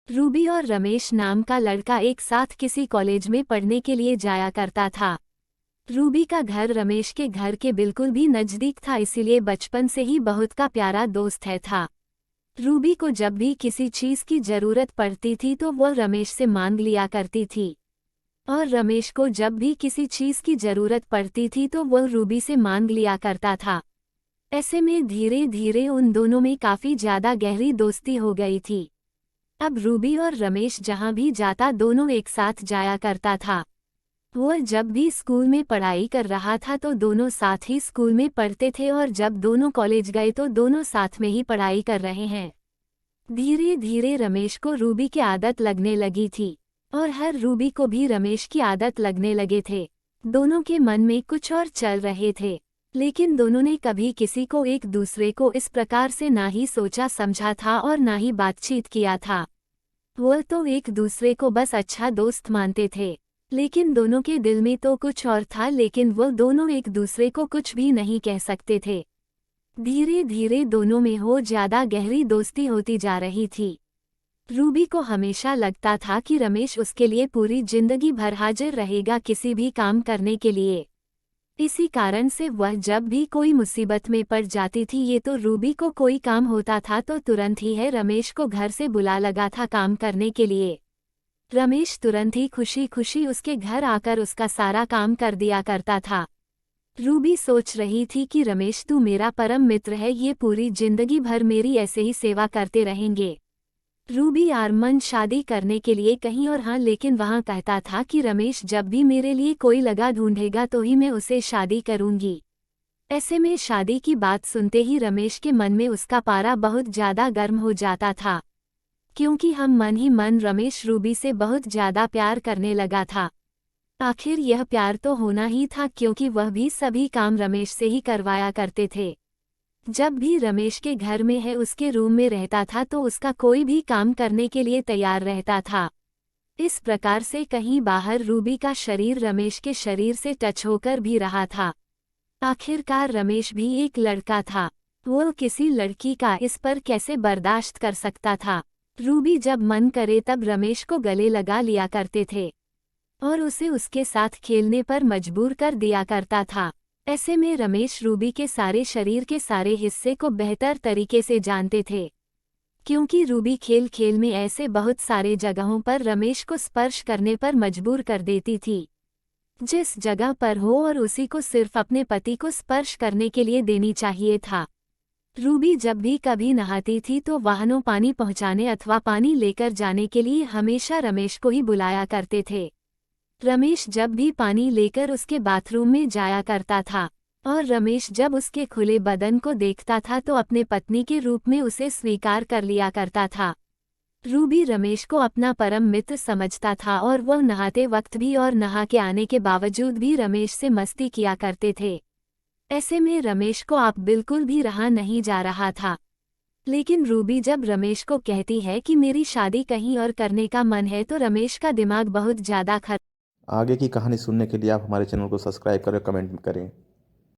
Ruby और रमेश नाम का लड़का एक साथ किसी कॉलेज में पढ़ने के लिए जाया करता था। रूबी का घर रमेश के घर के बिल्कुल भी नजदीक था, इसीलिए बचपन से ही बहुत का प्यारा दोस्त था। रूबी को जब भी किसी चीज की जरूरत पड़ती थी तो वह रमेश से मांग लिया करती थी, और रमेश को जब भी किसी चीज की जरूरत पड़ती थी तो वह रूबी से मांग लिया करता था। ऐसे में धीरे धीरे उन दोनों में काफी ज्यादा गहरी दोस्ती हो गई थी। अब रूबी और रमेश जहां भी जाता दोनों एक साथ जाया करता था। वह जब भी स्कूल में पढ़ाई कर रहा था तो दोनों साथ ही स्कूल में पढ़ते थे, और जब दोनों कॉलेज गए तो दोनों साथ में ही पढ़ाई कर रहे हैं। धीरे धीरे रमेश को रूबी की आदत लगने लगी थी, और हर रूबी को भी रमेश की आदत लगने लगे थे। दोनों के मन में कुछ और चल रहे थे, लेकिन दोनों ने कभी किसी को एक दूसरे को इस प्रकार से ना ही सोचा समझा था और ना ही बातचीत किया था। वह तो एक दूसरे को बस अच्छा दोस्त मानते थे, लेकिन दोनों के दिल में तो कुछ और था, लेकिन वह दोनों एक दूसरे को कुछ भी नहीं कह सकते थे। धीरे धीरे दोनों में हो ज्यादा गहरी दोस्ती होती जा रही थी। रूबी को हमेशा लगता था कि रमेश उसके लिए पूरी जिंदगी भर हाजिर रहेगा किसी भी काम करने के लिए। इसी कारण से वह जब भी कोई मुसीबत में पड़ जाती थी, ये तो रूबी को कोई काम होता था तो तुरंत ही है रमेश को घर से बुला लगा था काम करने के लिए। रमेश तुरंत ही खुशी खुशी उसके घर आकर उसका सारा काम कर दिया करता था। रूबी सोच रही थी कि रमेश तू मेरा परम मित्र है, ये पूरी जिंदगी भर मेरी ऐसे ही सेवा करते रहेंगे। रूबी आरमन शादी करने के लिए कहीं और हाँ, लेकिन वहाँ कहता था कि रमेश जब भी मेरे लिए कोई लगा ढूंढेगा तो ही मैं उसे शादी करूंगी। ऐसे में शादी की बात सुनते ही रमेश के मन में उसका पारा बहुत ज्यादा गर्म हो जाता था, क्योंकि हम मन ही मन रमेश रूबी से बहुत ज्यादा प्यार करने लगा था। आखिर यह प्यार तो होना ही था, क्योंकि वह भी सभी काम रमेश से ही करवाया करते थे। जब भी रमेश के घर में है उसके रूम में रहता था तो उसका कोई भी काम करने के लिए तैयार रहता था। इस प्रकार से कहीं बाहर रूबी का शरीर रमेश के शरीर से टच होकर भी रहा था। आखिरकार रमेश भी एक लड़का था, वो किसी लड़की का इस पर कैसे बर्दाश्त कर सकता था। रूबी जब मन करे तब रमेश को गले लगा लिया करते थे, और उसे उसके साथ खेलने पर मजबूर कर दिया करता था। ऐसे में रमेश रूबी के सारे शरीर के सारे हिस्से को बेहतर तरीके से जानते थे, क्योंकि रूबी खेल खेल में ऐसे बहुत सारे जगहों पर रमेश को स्पर्श करने पर मजबूर कर देती थी। जिस जगह पर हो और उसी को सिर्फ अपने पति को स्पर्श करने के लिए देनी चाहिए था। रूबी जब भी कभी नहाती थी तो वाहनों पानी पहुंचाने अथवा पानी लेकर जाने के लिए हमेशा रमेश को ही बुलाया करते थे। रमेश जब भी पानी लेकर उसके बाथरूम में जाया करता था, और रमेश जब उसके खुले बदन को देखता था तो अपने पत्नी के रूप में उसे स्वीकार कर लिया करता था। रूबी रमेश को अपना परम मित्र समझता था, और वह नहाते वक्त भी और नहा के आने के बावजूद भी रमेश से मस्ती किया करते थे। ऐसे में रमेश को आप बिल्कुल भी रहा नहीं जा रहा था। लेकिन रूबी जब रमेश को कहती है कि मेरी शादी कहीं और करने का मन है तो रमेश का दिमाग बहुत ज्यादा आगे की कहानी सुनने के लिए आप हमारे चैनल को सब्सक्राइब करें, कमेंट करें।